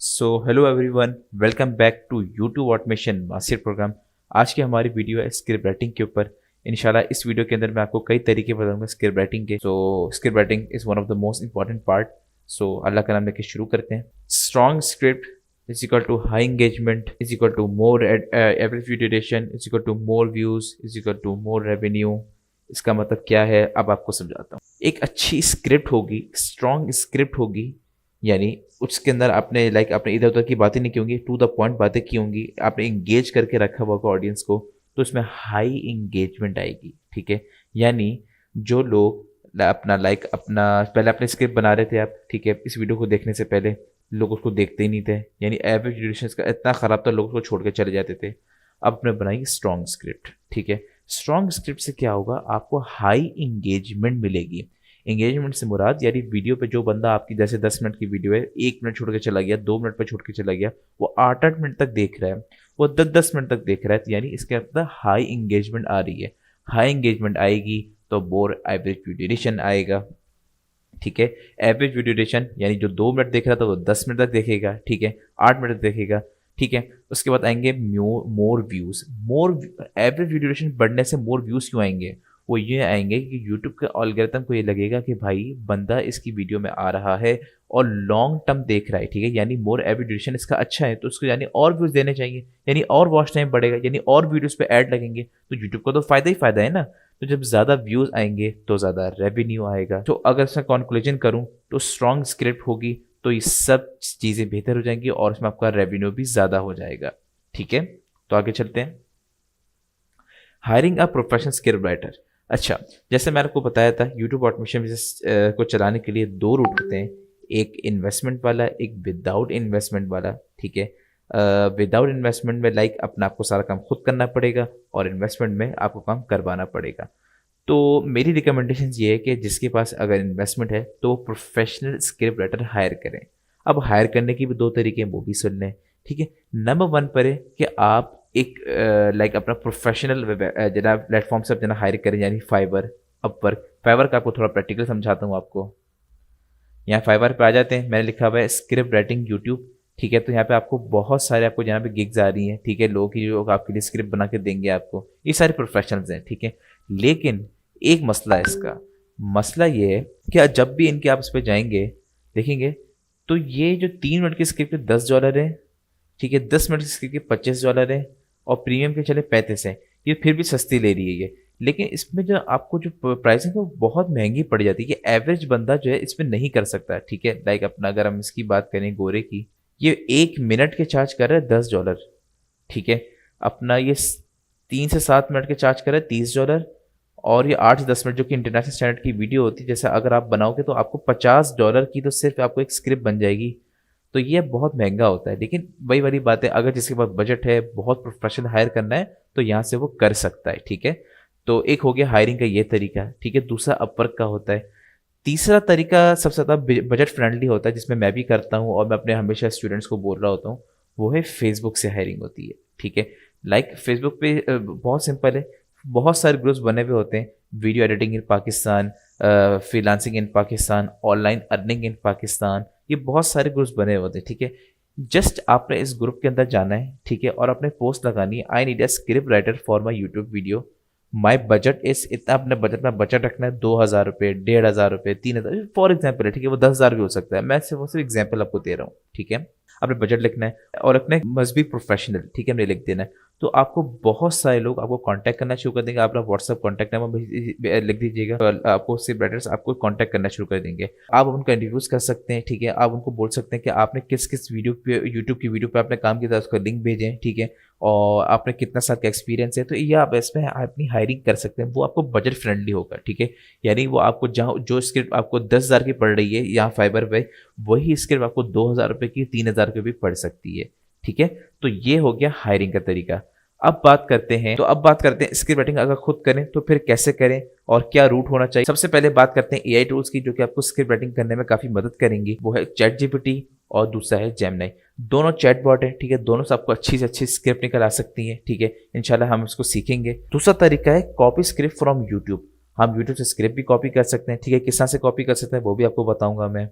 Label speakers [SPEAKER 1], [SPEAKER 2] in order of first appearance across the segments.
[SPEAKER 1] So hello everyone, welcome back to YouTube automation master program. आज की हमारी video है स्क्रिप्ट राइटिंग के ऊपर। इंशाल्लाह इस वीडियो के अंदर मैं आपको कई तरीके बताऊंगा स्क्रिप्ट राइटिंग के। So script writing is one of the most important part. So Allah का नाम लेके शुरू करते हैं। Strong script is equal to high engagement, is equal to more average view duration, is equal to more views, is equal to more revenue. इसका मतलब क्या है अब आपको समझाता हूँ। एक अच्छी स्क्रिप्ट होगी, स्ट्रॉन्ग स्क्रिप्ट होगी, यानी उसके अंदर आपने आपने इधर उधर की बातें नहीं की होंगी, टू द पॉइंट बातें की होंगी, आपने इंगेज करके रखा होगा ऑडियंस को, तो उसमें हाई इंगेजमेंट आएगी। ठीक है, यानी जो लोग अपना पहले अपने स्क्रिप्ट बना रहे थे आप, ठीक है, इस वीडियो को देखने से पहले लोग उसको देखते ही नहीं थे, यानी एवरेज ड्यूरेशन का इतना ख़राब था लोग उसको छोड़ के चले जाते थे। अब आपने बनाई स्ट्रॉन्ग स्क्रिप्ट। ठीक है, स्ट्रॉन्ग स्क्रिप्ट से क्या होगा, आपको हाई इंगेजमेंट मिलेगी। एंगेजमेंट से मुराद यानी वीडियो पे जो बंदा आपकी जैसे 10 मिनट की वीडियो है, 1 मिनट छोड़ के चला गया, 2 मिनट पे छोड़ के चला गया, वो 8-8 मिनट तक देख रहा है, वो 10-10 मिनट तक देख रहा है, तो यानी इसके अंदर हाई इंगेजमेंट आ रही है। हाई इंगेजमेंट आएगी तो मोर एवरेज व्यू ड्यूरेशन आएगा। ठीक है, एवरेज व्यू ड्यूरेशन यानी जो 2 मिनट देख रहा था वो 10 मिनट तक देखेगा। ठीक है, 8 मिनट तक देखेगा। ठीक है, उसके बाद आएंगे मोर व्यूज़। मोर एवरेज व्यू ड्यूरेशन बढ़ने से मोर व्यूज़ क्यों आएंगे? वो ये आएंगे कि यूट्यूब के एल्गोरिथम को ये लगेगा कि भाई बंदा इसकी वीडियो में आ रहा है और लॉन्ग टर्म देख रहा है। ठीक है, यानी मोर एवरेज ड्यूरेशन इसका अच्छा है, तो उसको यानी और व्यूज़ देने चाहिए, यानी और वॉच टाइम बढ़ेगा, यानी और वीडियोस पे ऐड लगेंगे, तो यूट्यूब को तो फ़ायदा ही फ़ायदा है ना। तो जब ज़्यादा व्यूज़ आएंगे तो ज़्यादा रेवेन्यू आएगा। तो अगर इसका कॉन्क्लूजन करूँ तो स्ट्रॉन्ग स्क्रिप्ट होगी तो ये सब चीज़ें बेहतर हो जाएंगी और उसमें आपका रेवेन्यू भी ज़्यादा हो जाएगा। ठीक है, तो आगे चलते हैं। Hiring a professional script writer. अच्छा, जैसे मैंने आपको बताया था यूट्यूब ऑटोमेशन को चलाने के लिए 2 रूट होते हैं, एक इन्वेस्टमेंट वाला, एक विदाउट इन्वेस्टमेंट वाला। ठीक है, विदाउट इन्वेस्टमेंट में अपना आपको सारा काम खुद करना पड़ेगा और इन्वेस्टमेंट में आपको काम करवाना पड़ेगा। तो मेरी रिकमेंडेशन ये है कि जिसके पास अगर इन्वेस्टमेंट है तो वो प्रोफेशनल स्क्रिप्ट राइटर हायर करें। अब हायर करने की भी 2 तरीके हैं, वो भी सुन लें। ठीक है, नंबर 1 पर है कि आप एक अपना प्रोफेशनल जना प्लेटफॉर्म से जना हायर करें, यानी फाइवर, अपवर्क। फाइवर का आपको थोड़ा प्रैक्टिकल समझाता हूँ आपको। यहाँ फाइवर पे आ जाते हैं, मैंने लिखा हुआ है स्क्रिप्ट राइटिंग यूट्यूब। ठीक है, तो यहाँ पे आपको बहुत सारे आपको यहाँ पे गिग्स आ रही हैं। ठीक है, लोग की जो आपके लिए स्क्रिप्ट बना के देंगे आपको, ये सारे प्रोफेशनल्स हैं। ठीक है, लेकिन एक मसला है इसका। मसला ये है कि जब भी इनके आप इस पर जाएंगे देखेंगे तो ये जो 3 मिनट की स्क्रिप्ट $10 है, ठीक है, 10 मिनट की स्क्रिप्ट के $25 है और प्रीमियम के चले 35 हैं। ये फिर भी सस्ती ले रही है ये, लेकिन इसमें जो आपको जो प्राइसिंग है वो बहुत महंगी पड़ जाती है कि एवरेज बंदा जो है इसमें नहीं कर सकता। ठीक है, अपना अगर हम इसकी बात करें गोरे की, ये 1 मिनट के चार्ज कर रहा है $10। ठीक है, अपना ये 3 से 7 मिनट के चार्ज कर रहा है $30 और ये 8 से 10 मिनट जो कि इंटरनेशनल स्टैंडर्ड की वीडियो होती है, जैसे अगर आप बनाओगे तो आपको $50 की तो सिर्फ आपको एक स्क्रिप्ट बन जाएगी। तो ये बहुत महंगा होता है, लेकिन वही वाली बात है, अगर जिसके पास बजट है, बहुत प्रोफेशनल हायर करना है, तो यहाँ से वो कर सकता है। ठीक है, तो एक हो गया हायरिंग का ये तरीका। ठीक है, दूसरा अपवर्क का होता है। तीसरा तरीका सबसे ज़्यादा बजट फ्रेंडली होता है, जिसमें मैं भी करता हूँ और मैं अपने हमेशा स्टूडेंट्स को बोल रहा होता हूँ, वो है फेसबुक से हायरिंग होती है। ठीक है, फेसबुक पे बहुत सिंपल है, बहुत सारे ग्रुप्स बने हुए होते हैं, video editing in Pakistan, freelancing in Pakistan, online earning in Pakistan, ये बहुत सारे ग्रुप्स बने हुए होते हैं। ठीक है, जस्ट आपने इस ग्रुप के अंदर जाना है, ठीक है, और अपने पोस्ट लगानी है, I need a script writer for my YouTube video, my budget इस इतना, अपने बजट में बजट रखना है $2000, $1500, $3000 फॉर एग्जाम्पल है। ठीक है, वो 10,000 भी हो सकता है, मैं सिर्फ एग्जाम्पल आपको दे रहा हूँ। ठीक है, अपने बजट लिखना है और अपने मस्ट बी प्रोफेशनल, ठीक है, हमने लिख देना है। तो आपको बहुत सारे लोग आपको कांटेक्ट करना शुरू कर देंगे। आप अपना व्हाट्सअप कांटेक्ट नंबर लिख दीजिएगा, तो आपको स्क्रिप्ट राइटर्स आपको कांटेक्ट करना शुरू कर देंगे। आप उनको इंटरव्यूज कर सकते हैं। ठीक है, आप उनको बोल सकते हैं कि आपने किस किस वीडियो पे, यूट्यूब की वीडियो पे आपने काम किया था, उसका लिंक भेजें। ठीक है, और आपने कितना साल का एक्सपीरियंस है, तो ये आप इसमें अपनी हायरिंग कर सकते हैं। वो आपको बजट फ्रेंडली होगा। ठीक है, यानी वो आपको जहाँ जो स्क्रिप्ट आपको 10,000 की पड़ रही है यहाँ फाइबर पे, वही स्क्रिप्ट आपको $2,000 की, $3,000 की भी पड़ सकती है। ठीक है, तो ये हो गया हायरिंग का तरीका। अब बात करते हैं स्क्रिप्ट राइटिंग अगर खुद करें तो फिर कैसे करें और क्या रूट होना चाहिए। सबसे पहले बात करते हैं एआई टूल्स की, जो कि आपको स्क्रिप्ट राइटिंग करने में काफ़ी मदद करेंगी। वो है चैट जीपीटी और दूसरा है जेमिनी। दोनों चैट बॉट है। ठीक है, दोनों से आपको अच्छी से अच्छी स्क्रिप्ट निकल आ सकती है। ठीक है, इंशाल्लाह हम इसको सीखेंगे। दूसरा तरीका है कॉपी स्क्रिप्ट फ्रॉम यूट्यूब। हम यूट्यूब से स्क्रिप्ट भी कॉपी कर सकते हैं। ठीक है, किस तरह से कॉपी कर सकते हैं वो भी आपको बताऊंगा मैं।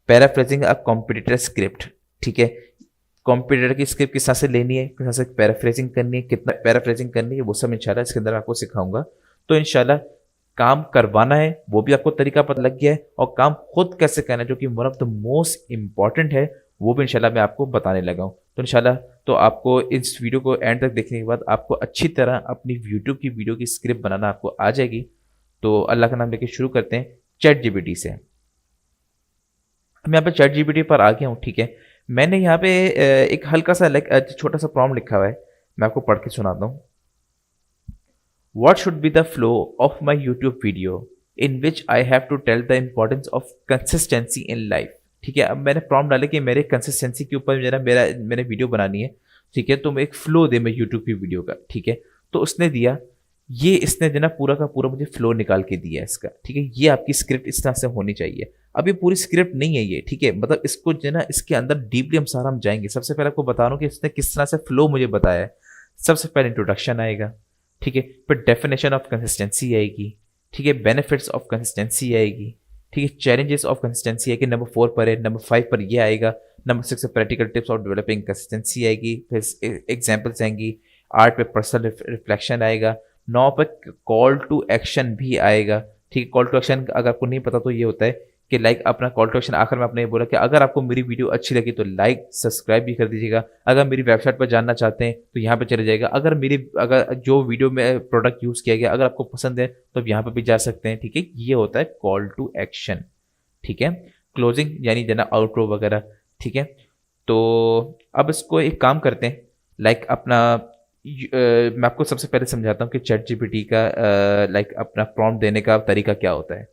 [SPEAKER 1] पैराफ्रेजिंग अ कॉम्पिटिटर स्क्रिप्ट, ठीक है। कॉम्पिटिटर की स्क्रिप्ट किस तरह से लेनी है, किस तरह से पैराफ्रेजिंग करनी है, कितना पैराफ्रेजिंग करनी है, वो सब इंशाल्लाह इसके अंदर आपको सिखाऊंगा। तो इंशाल्लाह काम करवाना है वो भी आपको तरीका पता लग गया है, और काम खुद कैसे करना है जो कि one of the most important है, वो भी इंशाल्लाह मैं आपको बताने लगा हूँ। तो इंशाल्लाह तो आपको इस वीडियो को एंड तक देखने के बाद आपको अच्छी तरह अपनी यूट्यूब की वीडियो की स्क्रिप्ट बनाना आपको आ जाएगी। तो अल्लाह का नाम लेके शुरू करते हैं चैट जीपीटी से। मैं यहाँ पे चैट जीपीटी पर आ गया हूँ, ठीक है। मैंने यहाँ पे एक हल्का सा छोटा सा प्रॉम्प्ट लिखा हुआ है, मैं आपको पढ़ के सुनाता हूँ। What should be the flow of my YouTube video in which I have to tell the importance of consistency in life। ठीक है, अब मैंने प्रॉम्प्ट डाला कि मेरे कंसिस्टेंसी के ऊपर मेरा मेरा मैंने वीडियो बनानी है, ठीक है। तो मैं एक फ्लो दे मैं यूट्यूब की वीडियो का, ठीक है। तो उसने दिया, ये इसने जो ना पूरा का पूरा मुझे फ्लो निकाल के दिया इसका, ठीक है। ये आपकी स्क्रिप्ट इस तरह से होनी चाहिए। अब ये पूरी स्क्रिप्ट नहीं है ये, ठीक है, मतलब इसको जो ना इसके अंदर डीपली हम सारा हम जाएंगे। सबसे पहले आपको बता रहा हूँ कि इसने किस तरह से फ्लो मुझे बताया है। सबसे पहले इंट्रोडक्शन आएगा, ठीक है, फिर डेफिनेशन ऑफ कंसिस्टेंसी आएगी, ठीक है, बेनिफिट्स ऑफ कंसिस्टेंसी आएगी, ठीक है, चैलेंजेस ऑफ कंसिस्टेंसी आएगी, नंबर 4 पर है, नंबर 5 पर ये आएगा, नंबर 6 पर practical tips of developing consistency आएगी, फिर एग्जांपल्स आएंगी, 8 पे पर्सनल रिफ्लेक्शन आएगा, 9 पे कॉल टू एक्शन भी आएगा, ठीक है। कॉल टू एक्शन अगर आपको नहीं पता तो ये होता है कि लाइक अपना कॉल टू एक्शन आखिर में आपने ये बोला कि अगर आपको मेरी वीडियो अच्छी लगी तो लाइक सब्सक्राइब भी कर दीजिएगा, अगर मेरी वेबसाइट पर जानना चाहते हैं तो यहाँ पे चले जाएगा, अगर जो वीडियो में प्रोडक्ट यूज़ किया गया अगर आपको पसंद है तो यहाँ पे भी जा सकते हैं, ठीक है। ये होता है कॉल टू एक्शन, ठीक है। क्लोजिंग यानी जना आउटरो वगैरह, ठीक है। तो अब इसको एक काम करते हैं, लाइक अपना मैं आपको सबसे पहले समझाता हूँ कि चैट जीपीटी का लाइक अपना प्रॉम्प्ट देने का तरीका क्या होता है।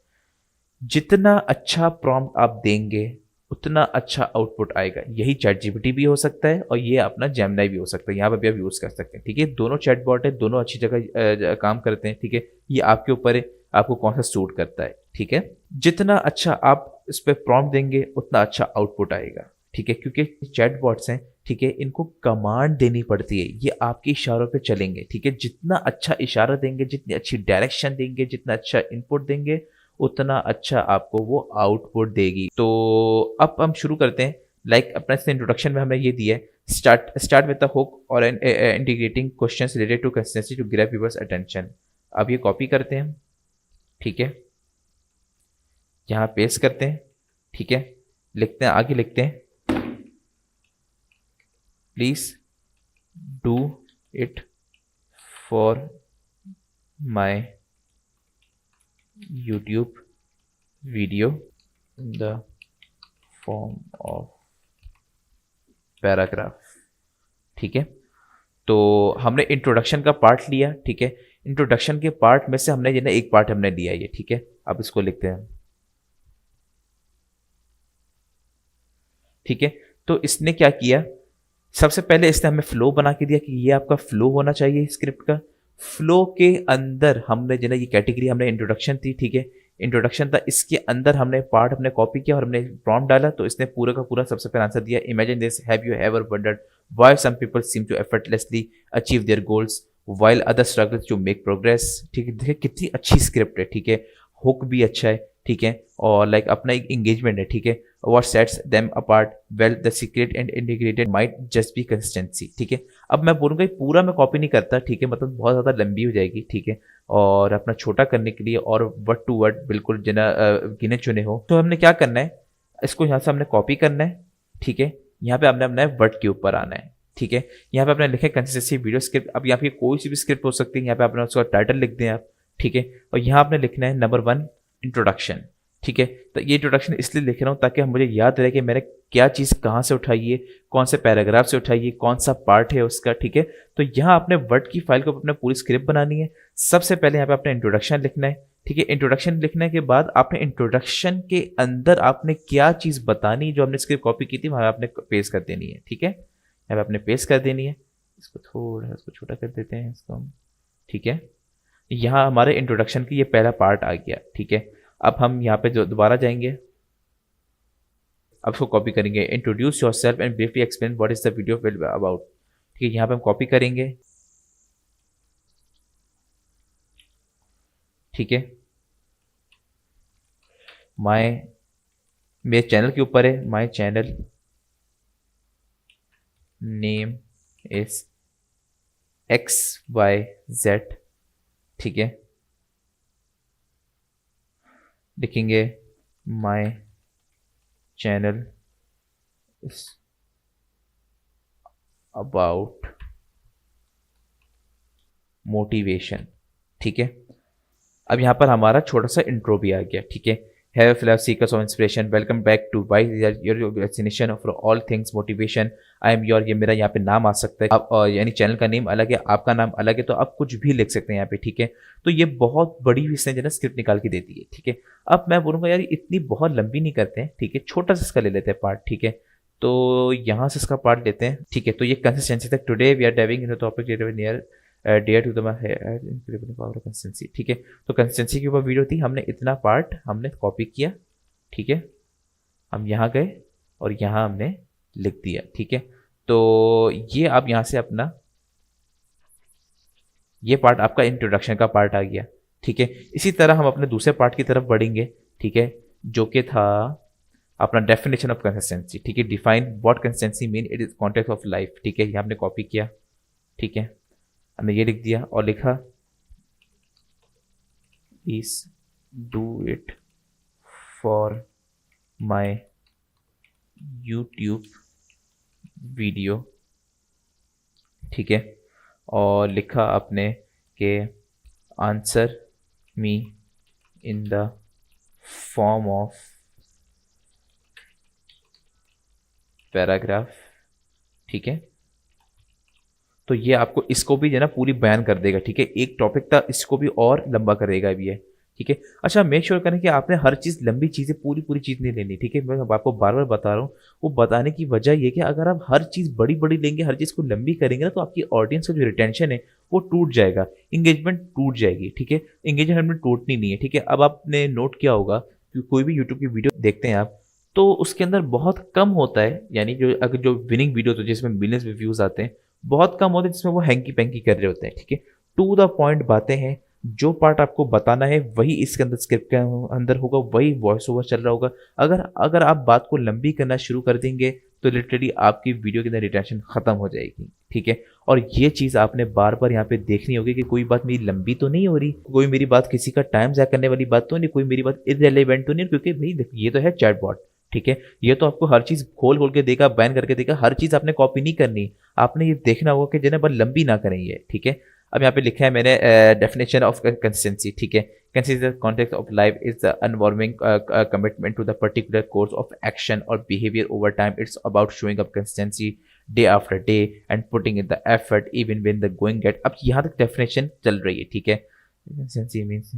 [SPEAKER 1] जितना अच्छा प्रॉम्प्ट आप देंगे उतना अच्छा आउटपुट आएगा। यही चैट जीपीटी भी हो सकता है और ये अपना जेमिनी भी हो सकता है, यहाँ पर भी आप यूज़ कर सकते हैं, ठीक है। दोनों चैटबॉट है, दोनों अच्छी जगह काम करते हैं, ठीक है। ये आपके ऊपर है आपको कौन सा सूट करता है, ठीक है। जितना अच्छा आप इस पर प्रॉम्प्ट देंगे उतना अच्छा आउटपुट आएगा, ठीक है, क्योंकि चैटबॉट्स हैं, ठीक है, इनको कमांड देनी पड़ती है, ये आपके इशारों पे चलेंगे, ठीक है। जितना अच्छा इशारा देंगे, जितनी अच्छी डायरेक्शन देंगे, जितना अच्छा इनपुट देंगे उतना अच्छा आपको वो आउटपुट देगी। तो अब हम शुरू करते हैं। लाइक अपना इसने इंट्रोडक्शन में हमें ये दिया है, स्टार्ट विद द हुक और integrating questions related to consistency to grab viewers attention. अब ये कॉपी करते हैं, ठीक है, यहाँ पेस्ट करते हैं, ठीक है, लिखते हैं, आगे लिखते हैं, please do it for my YouTube video in the form of paragraph, ठीक है। तो हमने इंट्रोडक्शन का पार्ट लिया, ठीक है। इंट्रोडक्शन के पार्ट में से हमने ये ना एक पार्ट हमने लिया ये, ठीक है। अब इसको लिखते हैं, ठीक है। तो इसने क्या किया, सबसे पहले इसने हमें फ्लो बना के दिया कि ये आपका फ्लो होना चाहिए स्क्रिप्ट का। फ्लो के अंदर हमने जो ना ये कैटेगरी हमने इंट्रोडक्शन थी, ठीक है, इंट्रोडक्शन था, इसके अंदर हमने पार्ट हमने कॉपी किया और हमने प्रॉम्प्ट डाला। तो इसने पूरा का पूरा सबसे पहले आंसर दिया, imagine this, have you ever wondered why some people seem to effortlessly achieve their goals while other struggle to make progress, ठीक है। देखिए कितनी अच्छी स्क्रिप्ट है, ठीक है, हुक भी अच्छा है, ठीक है, और लाइक अपना एक इंगेजमेंट है, ठीक है। What sets them apart, well the secret and integrated might just be consistency, ठीक है। अब मैं बोलूँगा पूरा मैं कॉपी नहीं करता, ठीक है, मतलब बहुत ज़्यादा लंबी हो जाएगी, ठीक है। और अपना छोटा करने के लिए और वर्ड टू वर्ड बिल्कुल जना गिने चुने हो, तो हमने क्या करना है, इसको यहाँ से हमने कॉपी करना है, ठीक है। यहाँ पे हमने अपना वर्ड के ऊपर आना है, ठीक है। यहाँ पे आपने लिखे कंसिस्टेंसी वीडियो स्क्रिप्ट। अब यहाँ पे कोई सी भी स्क्रिप्ट हो सकती है, यहाँ पे आपने उसका टाइटल लिख दें आप, ठीक है। और यहाँ आपने लिखना है नंबर 1 इंट्रोडक्शन, ठीक है। तो ये इंट्रोडक्शन इसलिए लिख रहा हूँ ताकि मुझे याद रहे कि मैंने क्या चीज़ कहाँ से उठाई है, कौन से पैराग्राफ से उठाई है, कौन सा पार्ट है उसका, ठीक है। तो यहाँ आपने वर्ड की फाइल को अपने पूरी स्क्रिप्ट बनानी है। सबसे पहले यहाँ पे आपने इंट्रोडक्शन लिखना है, ठीक है। इंट्रोडक्शन लिखने के बाद आपने इंट्रोडक्शन के अंदर आपने क्या चीज़ बतानी, जो हमने स्क्रिप्ट कॉपी की थी वहाँ आपने पेस्ट कर देनी है, ठीक है। यहाँ पे आपने पेस्ट कर देनी है। इसको थोड़ा इसको छोटा कर देते हैं इसको हम, ठीक है। यहाँ हमारे इंट्रोडक्शन की ये पहला पार्ट आ गया, ठीक है। अब हम यहाँ पे जो दोबारा जाएंगे, अब इसको कॉपी करेंगे, introduce your self and briefly explain what is the video will about, ठीक है। यहाँ पे हम कॉपी करेंगे, ठीक है। मेरे चैनल के ऊपर है, my channel, name is XYZ, ठीक है। लिखेंगे my channel is about motivation, ठीक है। अब यहाँ पर हमारा छोटा सा इंट्रो भी आ गया, ठीक है। Hello fellow seekers of inspiration, welcome back to why your destination for all things motivation. I am your, ये मेरा यहाँ पे नाम आ सकता है अब, यानी चैनल का नेम अलग है, आपका नाम अलग है, तो आप कुछ भी लिख सकते हैं यहाँ पे, ठीक है। तो ये बहुत बड़ी इसने जो है स्क्रिप्ट निकाल के देती है, ठीक है। अब मैं बोलूँगा यार इतनी बहुत लंबी नहीं करते हैं, ठीक है, छोटा सा इसका ले लेते हैं पार्ट, ठीक है। तो यहाँ से इसका पार्ट लेते हैं, ठीक है। तो ये कंसिस्टेंसी तक, today we are diving in the topic near dare to the power consistency, ठीक है। तो कंसिस्टेंसी के ऊपर वीडियो थी, हमने इतना पार्ट हमने कॉपी किया, ठीक है। हम यहाँ गए और यहाँ हमने लिख दिया, ठीक है। तो ये आप यहाँ से अपना ये पार्ट आपका इंट्रोडक्शन का पार्ट आ गया, ठीक है। इसी तरह हम अपने दूसरे पार्ट की तरफ बढ़ेंगे, ठीक है, जो कि था अपना डेफिनेशन ऑफ कंसिस्टेंसी, ठीक है। Define what consistency mean, it is context of life, ठीक है। ये हमने कॉपी किया, ठीक है, हमने ये लिख दिया और लिखा is do it for my YouTube video, ठीक है। और लिखा आपने के answer me in the form of paragraph, ठीक है। तो ये आपको इसको भी जो है ना पूरी बयान कर देगा, ठीक है। एक टॉपिक था, इसको भी और लंबा करेगा भी है, ठीक है। अच्छा, मेक श्योर करें कि आपने हर चीज़ लंबी चीज़ें पूरी चीज़ नहीं लेनी, ठीक है। मैं आपको बार बार बता रहा हूँ, वो बताने की वजह ये कि अगर आप हर चीज़ बड़ी बड़ी लेंगे, हर चीज़ को लंबी करेंगे ना, तो आपकी ऑडियंस का जो रिटेंशन है वो टूट जाएगा, इंगेजमेंट टूट जाएगी, ठीक है। इंगेजमेंट टूटनी नहीं है, ठीक है। अब आपने नोट किया होगा कि कोई भी यूट्यूब की वीडियो देखते हैं आप, तो उसके अंदर बहुत कम होता है, यानी जो अगर जो विनिंग वीडियो तो जिसमें मिलियंस में व्यूज़ आते हैं, बहुत कम होते हैं जिसमें वो हैंकी पैंकी कर रहे होते हैं, ठीक है। टू द पॉइंट बातें हैं, जो पार्ट आपको बताना है वही इसके अंदर स्क्रिप्ट के अंदर होगा, वही वॉइस ओवर चल रहा होगा। अगर अगर आप बात को लंबी करना शुरू कर देंगे तो लिटरली आपकी वीडियो के अंदर रिटेंशन खत्म हो जाएगी, ठीक है। और ये चीज़ आपने बार बार यहाँ पे देखनी होगी कि कोई बात मेरी लंबी तो नहीं हो रही, कोई मेरी बात किसी का टाइम ज़ाया करने वाली बात तो नहीं, कोई मेरी बात इररिलेवेंट तो नहीं, क्योंकि भाई ये तो है चैटबॉट, ठीक है। ये तो आपको हर चीज़ खोल खोल के देगा, बैन करके देगा, हर चीज़ आपने कॉपी नहीं करनी, आपने ये देखना होगा कि जिन्हें बस लंबी ना करें ये, ठीक है। अब यहाँ पे लिखा है मैंने डेफिनेशन ऑफ कंसिस्टेंसी, ठीक है। Consistent context of life is the unwavering commitment to the particular course of action और behaviour over time. It's about showing up consistency day after day and putting in the effort even when the going get. अब यहाँ तक definition चल रही है, ठीक है। Consistency means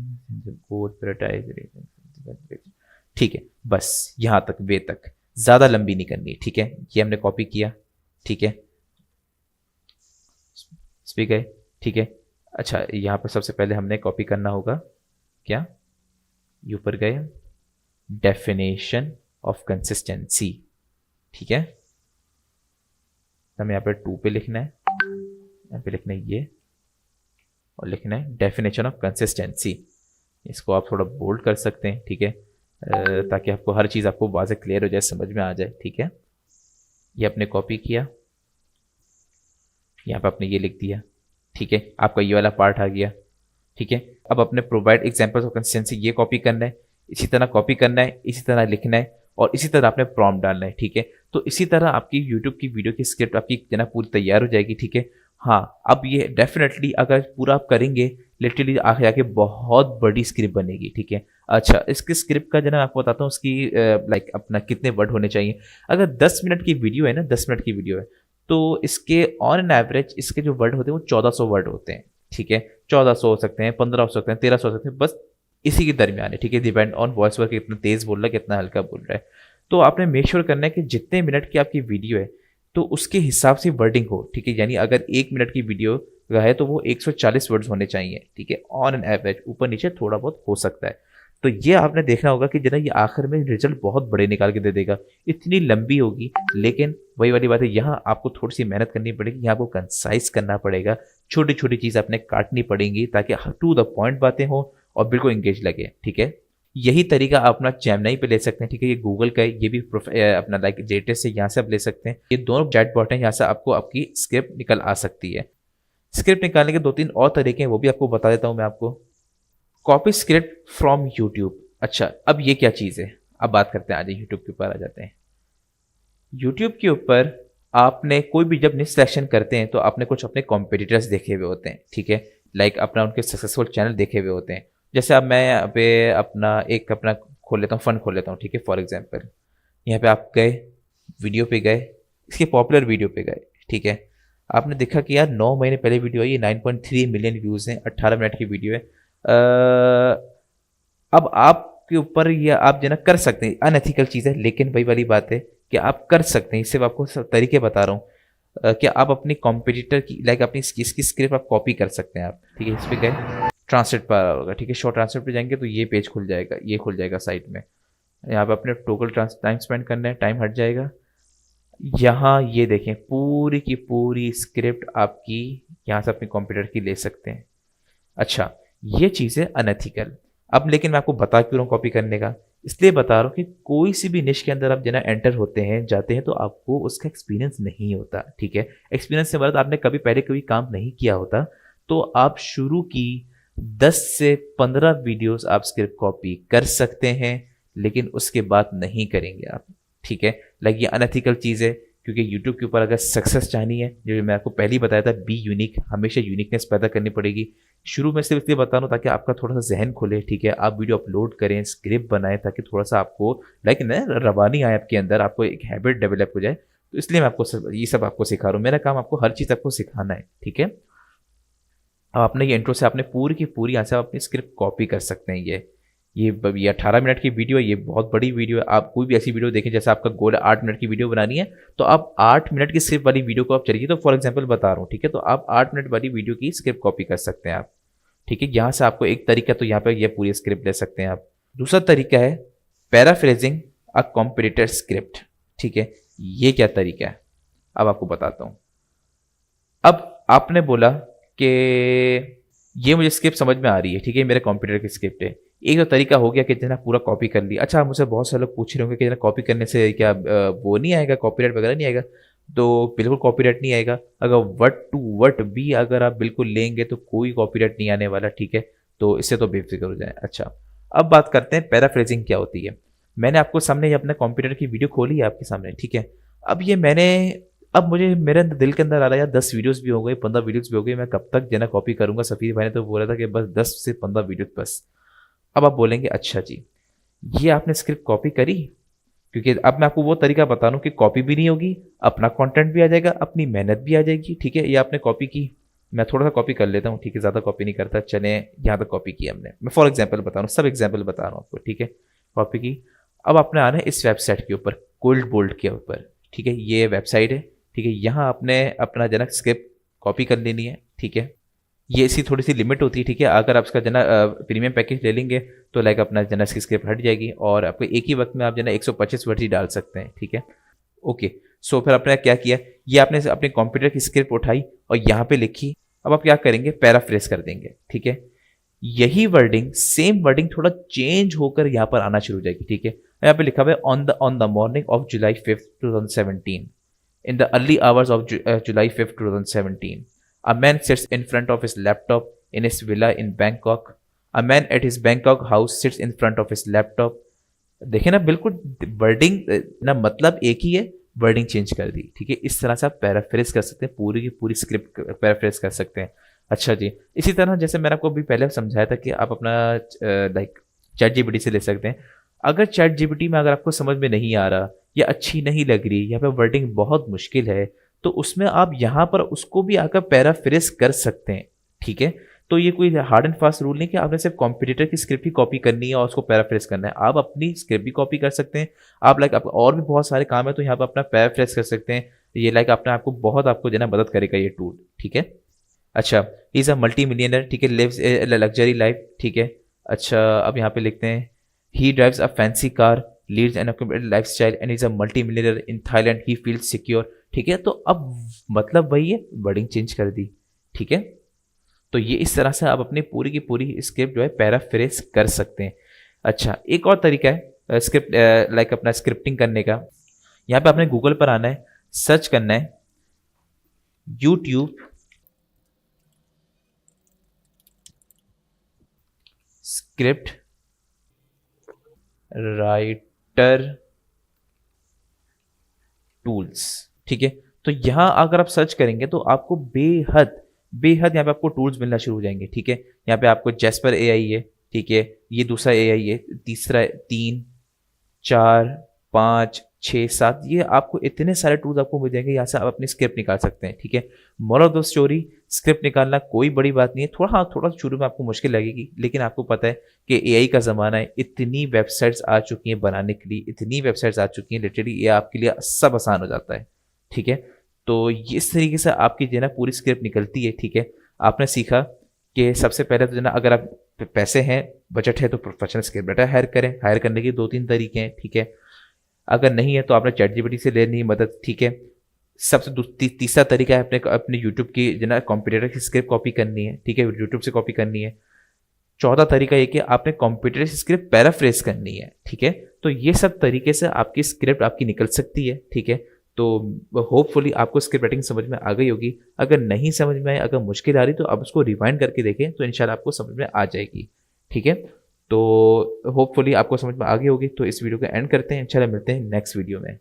[SPEAKER 1] ठीक है, बस यहाँ तक, वे तक, ज़्यादा लंबी नहीं करनी, ठीक है। ये हमने कॉपी किया, ठीक है, स्पीक है, ठीक है। अच्छा, यहाँ पर सबसे पहले हमने कॉपी करना होगा क्या, ये ऊपर गए डेफिनेशन ऑफ कंसिस्टेंसी, ठीक है। हमें यहाँ पर 2 पे लिखना है, यहाँ पे लिखना है ये, और लिखना है डेफिनेशन ऑफ कंसिस्टेंसी। इसको आप थोड़ा बोल्ड कर सकते हैं, ठीक है, ताकि आपको हर चीज़ आपको वाज़े क्लियर हो जाए, समझ में आ जाए, ठीक है। ये आपने कॉपी किया, यहाँ पे आपने ये लिख दिया, ठीक है। आपका ये वाला पार्ट आ गया, ठीक है। अब अपने प्रोवाइड एग्जांपल्स ऑफ कंसिस्टेंसी ये कॉपी करना है, इसी तरह कॉपी करना है, इसी तरह लिखना है, और इसी तरह आपने प्रॉम्प्ट डालना है, ठीक है। तो इसी तरह आपकी यूट्यूब की वीडियो की स्क्रिप्ट आपकी जना पूरी तैयार हो जाएगी, ठीक है। हाँ, अब ये डेफिनेटली अगर पूरा आप करेंगे, लिटरली आगे जाके बहुत बड़ी स्क्रिप्ट बनेगी, ठीक है। अच्छा, इसकी स्क्रिप्ट का जना मैं आपको बताता हूँ, उसकी लाइक अपना कितने वर्ड होने चाहिए। अगर 10 मिनट की वीडियो है ना, 10 मिनट की वीडियो है, तो इसके ऑन एन एवरेज इसके जो वर्ड होते हैं वो 1400 वर्ड होते हैं, ठीक है। 1400 हो सकते हैं, 1500 हो सकते हैं, 1300 हो सकते हैं, बस इसी के दरमियान है, ठीक है। डिपेंड ऑन वॉइस ओवर कितना तेज बोल रहा है, कितना हल्का बोल रहा है। तो आपने मेक श्योर करना है कि जितने मिनट की आपकी वीडियो है तो उसके हिसाब से वर्डिंग हो, ठीक है। यानी अगर 1 मिनट की वीडियो का है तो वो 140 वर्ड्स होने चाहिए, ठीक है, ऑन एन एवरेज। ऊपर नीचे थोड़ा बहुत हो सकता है। तो ये आपने देखना होगा कि जना ये आखिर में रिजल्ट बहुत बड़े निकाल के दे देगा। इतनी लंबी होगी, लेकिन वही वाली बात है, यहाँ आपको थोड़ी सी मेहनत करनी पड़ेगी, यहाँ आपको कंसाइज करना पड़ेगा, छोटी छोटी चीज़ आपने काटनी पड़ेंगी ताकि टू द पॉइंट बातें हो और बिल्कुल इंगेज लगे, ठीक है। यही तरीका आप अपना जेमिनी पे ले सकते हैं, ठीक है। ये गूगल का है, ये भी अपना लाइक जेटेस से यहाँ से आप ले सकते हैं। ये दोनों चैट बॉट हैं, यहाँ से आपको आपकी स्क्रिप्ट निकल आ सकती है। स्क्रिप्ट निकालने के 2-3 और तरीके हैं, वो भी आपको बता देता हूँ मैं आपको। Copy script from YouTube. अच्छा, अब ये क्या चीज़ है, अब बात करते हैं, आज यूट्यूब के ऊपर आ जाते हैं। यूट्यूब के ऊपर आपने कोई भी जब निश सिलेक्शन करते हैं तो आपने कुछ अपने कॉम्पिटिटर्स देखे हुए होते हैं, ठीक है। लाइक अपना उनके सक्सेसफुल चैनल देखे हुए होते हैं। जैसे अब मैं यहाँ पे अपना खोल लेता हूँ, फन खोल लेता हूँ, ठीक है। फॉर एग्जाम्पल यहाँ पे आप गए, वीडियो पे गए, इसके पॉपुलर वीडियो पे गए, ठीक है। आपने देखा कि यार 9 महीने पहले वीडियो आई, 9.3 मिलियन व्यूज़ हैं, 18 मिनट की वीडियो है। अब आपके ऊपर या आप जो ना कर सकते हैं, अनएथिकल चीज़ है, लेकिन वही वाली बात है कि आप कर सकते हैं। इससे आपको सब तरीके बता रहा हूँ कि आप अपनी कॉम्पिटिटर की लाइक अपनी इसकी स्क्रिप्ट आप कॉपी कर सकते हैं आप, ठीक है। इस पर गए, ट्रांसलेट पर होगा, ठीक है। शॉर्ट ट्रांसलेट पे जाएंगे तो ये पेज खुल जाएगा, ये खुल जाएगा साइट में। यहाँ पे अपने टोटल टाइम स्पेंड करना है, टाइम हट जाएगा। यहाँ ये देखें, पूरी की पूरी स्क्रिप्ट आपकी यहाँ से अपने कंप्यूटर की ले सकते हैं। अच्छा, ये चीज़ है अनएथिकल। अब लेकिन मैं आपको बता क्यों रहा हूँ कॉपी करने का, इसलिए बता रहा हूँ कि कोई सी भी निश के अंदर आप जना एंटर होते हैं, जाते हैं, तो आपको उसका एक्सपीरियंस नहीं होता, ठीक है। एक्सपीरियंस से मतलब आपने कभी पहले कोई काम नहीं किया होता, तो आप शुरू की 10 से 15 वीडियोस आप स्क्रिप्ट कॉपी कर सकते हैं, लेकिन उसके बाद नहीं करेंगे आप, ठीक है। लाइक ये अनएथिकल चीज़ है, क्योंकि यूट्यूब के ऊपर अगर सक्सेस चाहनी है, जो मैं आपको पहले ही बताया था, बी यूनिक, हमेशा यूनिकनेस पैदा करनी पड़ेगी। शुरू में सिर्फ इसलिए बता रहा हूँ ताकि आपका थोड़ा सा जहन खुले, ठीक है। आप वीडियो अपलोड करें, स्क्रिप्ट बनाएं, ताकि थोड़ा सा आपको लाइक ना रवानी आए आपके अंदर, आपको एक हैबिट डेवलप हो जाए। तो इसलिए मैं आपको ये सब आपको सिखा रहा हूँ। मेरा काम आपको हर चीज़ आपको सिखाना है, ठीक है। अब आपने ये इंट्रो से आपने पूरी की पूरी यहाँ से आप अपनी स्क्रिप्ट कॉपी कर सकते हैं। ये 18 मिनट की वीडियो है, ये बहुत बड़ी वीडियो है। आप कोई भी ऐसी वीडियो देखें, जैसे आपका गोल है 8 मिनट की वीडियो बनानी है, तो आप 8 मिनट की स्क्रिप्ट वाली वीडियो को आप चलिए, तो फॉर एग्जांपल बता रहा हूँ, ठीक है। तो आप 8 मिनट वाली वीडियो की स्क्रिप्ट कॉपी कर सकते हैं आप, ठीक है। यहाँ से आपको एक तरीका, तो यहाँ पे ये पूरी स्क्रिप्ट ले सकते हैं आप। दूसरा तरीका है पैराफ्रेजिंग अ कॉम्पिटिटर स्क्रिप्ट, ठीक है। ये क्या तरीका है, अब आपको बताता हूँ। अब आपने बोला कि ये मुझे स्क्रिप्ट समझ में आ रही है, ठीक है, मेरे कंप्यूटर की स्क्रिप्ट है। एक तो तरीका हो गया कि जना पूरा कॉपी कर लिया। अच्छा, मुझसे बहुत सारे लोग पूछ रहे होंगे कि जना कॉपी करने से क्या वो नहीं आएगा, कॉपीराइट वगैरह नहीं आएगा। तो बिल्कुल कॉपीराइट नहीं आएगा। अगर वर्ड टू वर्ड भी अगर आप बिल्कुल लेंगे तो कोई कॉपीराइट नहीं आने वाला, ठीक है। तो इससे तो बेफिक्र हो जाए। अच्छा, अब बात करते हैं पैराफ्रेजिंग क्या होती है। मैंने आपको सामने अपने कंप्यूटर की वीडियो खोली है आपके सामने, ठीक है। अब ये अब मुझे मेरे दिल के अंदर आ रहा है यार, 10 वीडियोस भी हो गए, 15 वीडियोस भी हो गए, मैं कब तक जना कॉपी करूंगा। सफीर भाई ने तो बोला था कि बस 10 से 15 वीडियोस बस। अब आप बोलेंगे अच्छा जी, ये आपने स्क्रिप्ट कॉपी करी, क्योंकि अब मैं आपको वो तरीका बता रहा हूँ कि कॉपी भी नहीं होगी, अपना कंटेंट भी आ जाएगा, अपनी मेहनत भी आ जाएगी, ठीक है। ये आपने कॉपी की, मैं थोड़ा सा कॉपी कर लेता हूँ, ठीक है, ज़्यादा कॉपी नहीं करता। चले, यहाँ तक कॉपी की हमने, मैं फॉर एग्जाम्पल बता रहा हूँ, सब एग्जाम्पल बता रहा हूँ आपको, ठीक है। कॉपी की। अब आपने आना है इस वेबसाइट के ऊपर, कोल्ड बोल्ट के ऊपर, ठीक है। ये वेबसाइट है, ठीक है। यहाँ आपने अपना जनक स्क्रिप्ट कॉपी कर लेनी है, ठीक है। ये इसकी थोड़ी सी लिमिट होती है, ठीक है। अगर आप इसका जना प्रीमियम पैकेज ले लेंगे तो लाइक अपना जना इसकी स्क्रिप्ट हट जाएगी, और आपको एक ही वक्त में आप जना 125 वर्ड ही डाल सकते हैं, ठीक है। ओके, सो फिर आपने क्या किया, ये आपने अपने कंप्यूटर की स्क्रिप्ट उठाई और यहाँ पे लिखी। अब आप क्या करेंगे, पैराफ्रेज कर देंगे, ठीक है। यही वर्डिंग, सेम वर्डिंग थोड़ा चेंज होकर यहाँ पर आना शुरू हो जाएगी, ठीक है। यहाँ पे लिखा हुआ है on the morning of July 5th 2017, in the early hours of July 5th 2017, a man sits in front of his laptop in his villa in Bangkok. A man at his Bangkok house sits in front of his laptop. देखें ना, बिल्कुल wording ना, मतलब एक ही है, wording change कर दी, ठीक है। इस तरह से आप पैराफ्रेज कर सकते हैं, पूरी की पूरी स्क्रिप्ट पैराफ्रेज कर सकते हैं। अच्छा जी, इसी तरह जैसे मैंने आपको अभी पहले समझाया था कि आप अपना लाइक चैट जीपीटी से ले सकते हैं। अगर चैट जीपीटी में अगर आपको समझ में नहीं आ रहा, या अच्छी नहीं लग रही, या फिर वर्डिंग बहुत मुश्किल है, तो उसमें आप यहाँ पर उसको भी आकर पैराफ्रेज कर सकते हैं, ठीक है। तो ये कोई हार्ड एंड फास्ट रूल नहीं कि आपने सिर्फ कॉम्पिटिटर की स्क्रिप्ट ही कॉपी करनी है और उसको पैराफ्रेज करना है। आप अपनी स्क्रिप्ट भी कॉपी कर सकते हैं। आप लाइक और भी बहुत सारे काम है, तो यहाँ पर अपना पैराफ्रेज कर सकते हैं। ये लाइक अपने आपको बहुत आपको जो है मदद करेगा ये टूल, ठीक है। अच्छा, he is a multi millionaire, ठीक है, लिव्स ए लग्जरी लाइफ, ठीक है। अच्छा, अब यहाँ पे लिखते हैं he drives a fancy car, leads an accommodated lifestyle and is a multi-millionaire in Thailand, he feels secure, ठीक है। तो अब मतलब वही है, वर्डिंग चेंज कर दी, ठीक है। तो ये इस तरह से आप अपनी पूरी की पूरी स्क्रिप्ट जो है पैराफ्रेज कर सकते हैं। अच्छा, एक और तरीका है स्क्रिप्ट लाइक अपना स्क्रिप्टिंग करने का। यहाँ पे आपने गूगल पर आना है, सर्च करना है यूट्यूब स्क्रिप्ट राइटर टूल्स। ठीक है, तो यहाँ अगर आप सर्च करेंगे तो आपको बेहद बेहद यहाँ पे आपको टूल्स मिलना शुरू हो जाएंगे। ठीक है, यहाँ पे आपको जैस्पर एआई है, ठीक है, ये दूसरा एआई है, तीसरा 3 4 5 6 7, ये आपको इतने सारे टूल्स आपको मिल जाएंगे, यहाँ से आप अपनी स्क्रिप्ट निकाल सकते हैं। ठीक है, moral of the story, script निकालना कोई बड़ी बात नहीं है। थोड़ा हाँ, थोड़ा शुरू में आपको मुश्किल लगेगी, लेकिन आपको पता है कि एआई का ज़माना है, इतनी वेबसाइट्स आ चुकी हैं बनाने के लिए, इतनी वेबसाइट्स आ चुकी हैं, लिटरली ये आपके लिए सब आसान हो जाता है। ठीक है, तो इस तरीके से आपकी जो है ना पूरी स्क्रिप्ट निकलती है। ठीक है, आपने सीखा कि सबसे पहले तो जो ना, अगर आप पैसे हैं, बजट है, तो प्रोफेशनल स्क्रिप्ट राइटर हायर करें। हायर करने के 2-3 तरीके हैं। ठीक है, अगर नहीं है तो आपने चैट जीपीटी से लेनी है मदद। ठीक है, सबसे तीसरा तरीका है अपने अपने यूट्यूब की जो ना कंप्यूटर की स्क्रिप्ट कॉपी करनी है। ठीक है, यूट्यूब से कॉपी करनी है। चौथा तरीका ये कि आपने कंप्यूटर की स्क्रिप्ट पैराफ्रेज करनी है। ठीक है, तो ये सब तरीके से आपकी स्क्रिप्ट आपकी निकल सकती है। ठीक है, तो होपफुली आपको स्क्रिप्ट राइटिंग समझ में आ गई होगी। अगर नहीं समझ में आए, अगर मुश्किल आ रही, तो आप उसको रिवाइंड करके देखें, तो इंशाल्लाह आपको समझ में आ जाएगी। ठीक है, तो होपफुली आपको समझ में आ गई होगी। तो इस वीडियो को एंड करते हैं, इंशाल्लाह मिलते हैं नेक्स्ट वीडियो में।